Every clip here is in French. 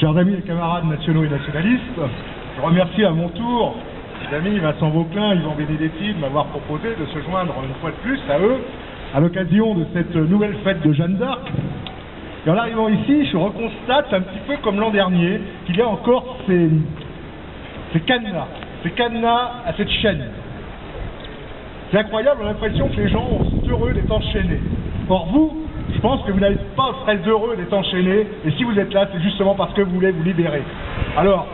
Chers amis et camarades nationaux et nationalistes, je remercie à mon tour mes amis Vincent Vauquelin, Yvan Benedetti de m'avoir proposé de se joindre une fois de plus à eux à l'occasion de cette nouvelle fête de Jeanne d'Arc. Et en arrivant ici, je reconstate un petit peu comme l'an dernier qu'il y a encore ces cadenas à cette chaîne. C'est incroyable, on a l'impression que les gens sont heureux d'être enchaînés. Or vous, je pense que vous n'êtes pas très heureux d'être enchaînés, et si vous êtes là, c'est justement parce que vous voulez vous libérer. Alors,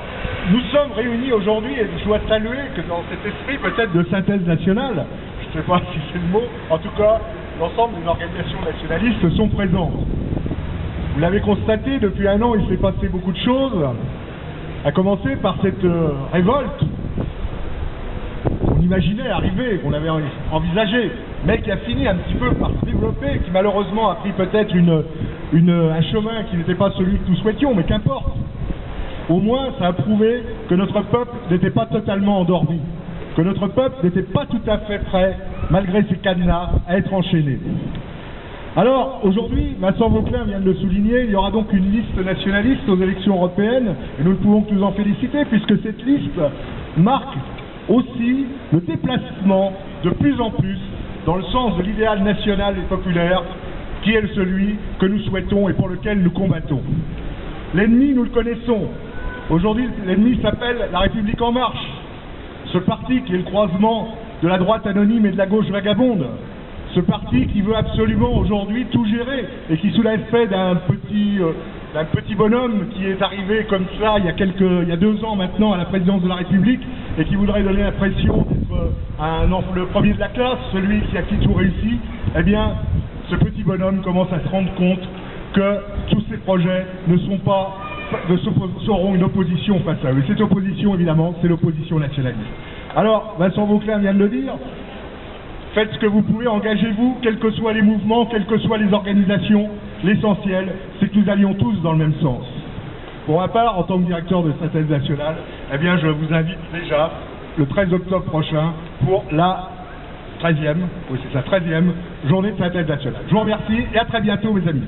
nous sommes réunis aujourd'hui, et je dois saluer que dans cet esprit peut-être de synthèse nationale, je ne sais pas si c'est le mot, en tout cas, l'ensemble des organisations nationalistes sont présentes. Vous l'avez constaté, depuis un an, il s'est passé beaucoup de choses, à commencer par cette révolte qu'on imaginait arriver, qu'on avait envisagée, mais qui a fini un petit peu par se développer, qui malheureusement a pris peut-être un chemin qui n'était pas celui que nous souhaitions, mais qu'importe. Au moins, ça a prouvé que notre peuple n'était pas totalement endormi, que notre peuple n'était pas tout à fait prêt, malgré ces cadenas, à être enchaîné. Alors, aujourd'hui, Vincent Vauquelin vient de le souligner, il y aura donc une liste nationaliste aux élections européennes, et nous ne pouvons que nous en féliciter, puisque cette liste marque aussi le déplacement de plus en plus dans le sens de l'idéal national et populaire, qui est celui que nous souhaitons et pour lequel nous combattons. L'ennemi, nous le connaissons. Aujourd'hui, l'ennemi s'appelle La République En Marche, ce parti qui est le croisement de la droite anonyme et de la gauche vagabonde. Ce parti qui veut absolument aujourd'hui tout gérer et qui, sous l'effet d'un petit bonhomme qui est arrivé comme ça il y a 2 ans maintenant à la présidence de la République et qui voudrait donner l'impression d'être le premier de la classe, celui qui a tout réussi, eh bien, ce petit bonhomme commence à se rendre compte que tous ces projets seront une opposition face à eux. Et cette opposition, évidemment, c'est l'opposition nationaliste. Alors, Vincent Vauquelin vient de le dire, faites ce que vous pouvez, engagez-vous, quels que soient les mouvements, quelles que soient les organisations. L'essentiel, c'est que nous allions tous dans le même sens. Pour ma part, en tant que directeur de synthèse nationale, eh bien, je vous invite déjà le 13 octobre prochain pour la 13e journée de synthèse nationale. Je vous remercie et à très bientôt, mes amis.